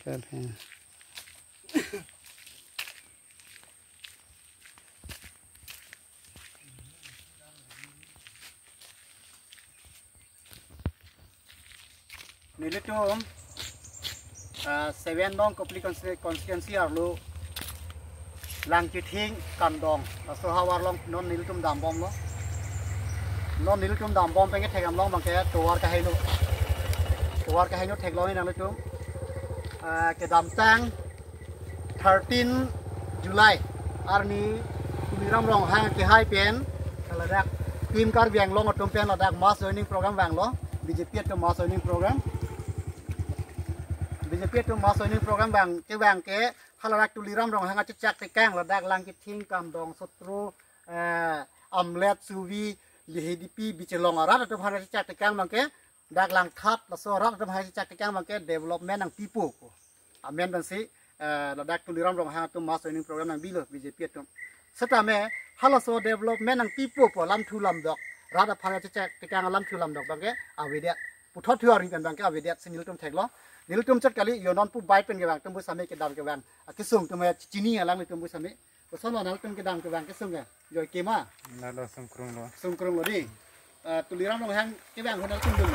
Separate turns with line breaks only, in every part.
Fel ha.
Nilitum 7 nong kopli konstituensi arlu lang kiting kandong so hawar long non nilitum dam bom lo non nilitum dam bom pengen thegam long bangke tuar ka hainu theg long ni nang litum ke dam tang 13 Julai arni tuliram long hang ke hai pen kala dak tim kar biang long atum pen la dak mass learning program bang lo BJP to mass learning program BJP to mass learning program bang ke halarak tuliram rong hanga cecak tekang ladak langkit ting kam dong sotro amlet suvi lihidipi bicelong arat atau hana cecak tekang bangke dak lang khat la sorak atau hana cecak tekang bangke development ang pipo ko amen dan si ladak tuliram rong hanga to mass learning program ang bilo BJP to setame hala so development ang pipo po lam thu lam dok rada hana cecak tekang lam thu lam dok bangke awedia puthot thuari kan bangke awedia sinil tum theglo nil tum chat kali yo non pu bai pen ke bang tum bu same ke dam ke bang kisung tum chini alang tum bu same ko son nal tum ke dam ke bang kisung ga yo ke ma
Na lo sungkrung
lo di tuliram long hang ke bang honal tum dum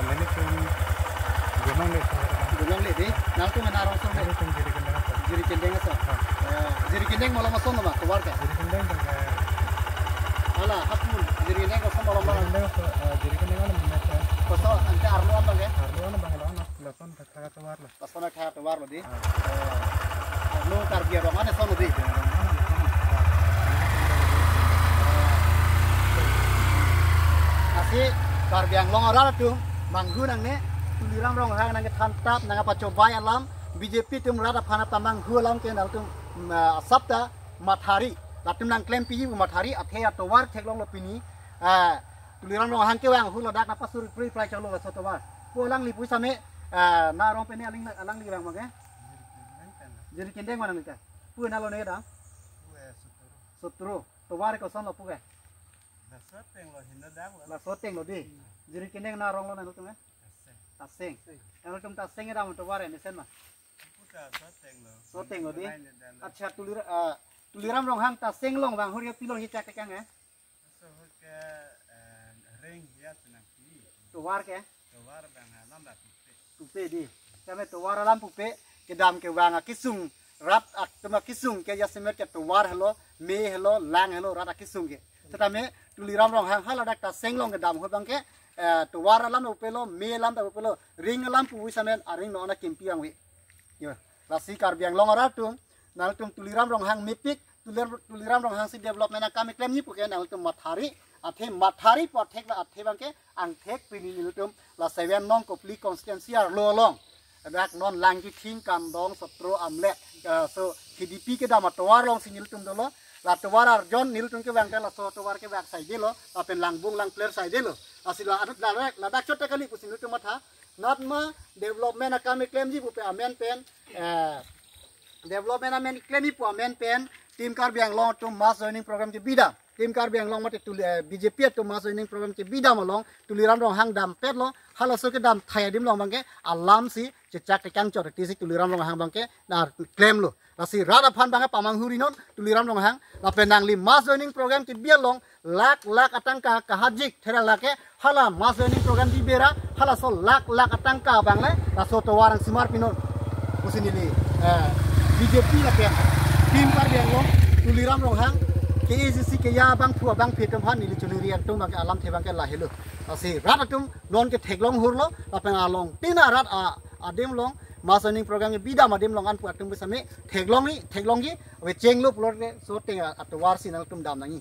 Lani tum
gumang le di nal tum na rong song le
tum
jiri kendeng sa jiri kendeng malam son ma to war ka ala hakmun jiri kendeng ko son malam ko so ante arlo bang ke
Lapan kata war lah.
pasona kha to war lo di arlo tar biar rong ane son lo di asi tar biang long ora tu manggu nang ne tuliram rong hang nang thantap nang apa coba alam BJP tum rada phana tamang hu alam ke nal tum sabta mathari latum nang claim pi mathari athe to war theklong lo pini tuliram rong hang ke wang hu lo dak na pasur pri prai chalo so to war pulang li pu same na rong pene alang li bang mage jadi kendeng mana nika pu na lo ne da sutru to war ko son lo pu ke la soteng lo di jadi kendeng na rong lo na lo tum taseng kalau tum taseng da to war ne sen ma soteng lo di acha tuliram rong hang taseng long bang hori pilong hi chak kang to war ke pupe di kami to war alam pupe ke dam ke wanga kisung rat ak tuma kisung ke yasemet ke to war hello me hello lang hello rat ak kisung ke tetame tuliram rong hang hala dak ta senglong ke dam ho bang ke to war alam upelo me alam ta upelo ring alam pu wisamen aring no na kimpi ang wi yo la sikar biang long aratum nal tum tuliram rong hang mipik tuliram rong hang si development kami claim ni pu ke nal tum mathari athe mathari pot thek la athe bang ke ang thek pini nilutum la 7 nong kopli konstituensi ar lo long dak non lang ki thing kam dong sotro amle so KDP ke da matwar long sinilutum dolo la towar ar jon nilutum ke bang la so towar ke bak sai delo la pen lang bung lang player sai delo asila adat la dak chota kali pu sinilutum matha not ma development kami claim ji pu pe amen pen development amen claim pu amen pen tim kar biang long tum mass learning program ke bida tim kar biang long mate BJP to mass learning program ke bida malong tuliram rong hang dam pet lo hala so ke dam thaya dim long bangke alam si cecak ke kang chot ti si tuliram rong hang bangke na claim lo rasi rada phan bangke pamang huri non tuliram rong hang la penang li mass learning program ke bia long lak atangka ka hajik thera lake hala mass learning program di bera hala so lak atangka bangle la so to warang smart pinon usini li BJP la pen tim kar biang long tuliram rong hang KACC ke ya bang thua bang phetum han ni chuli riak tum bang alam the bang ke la helu asi rat tum non ke theklong hurlo apeng along tina rat adim long mass learning program ke bida madim long an pu atum besame theklong gi we cheng lu plot ke so te atwar sinal tum dam nangi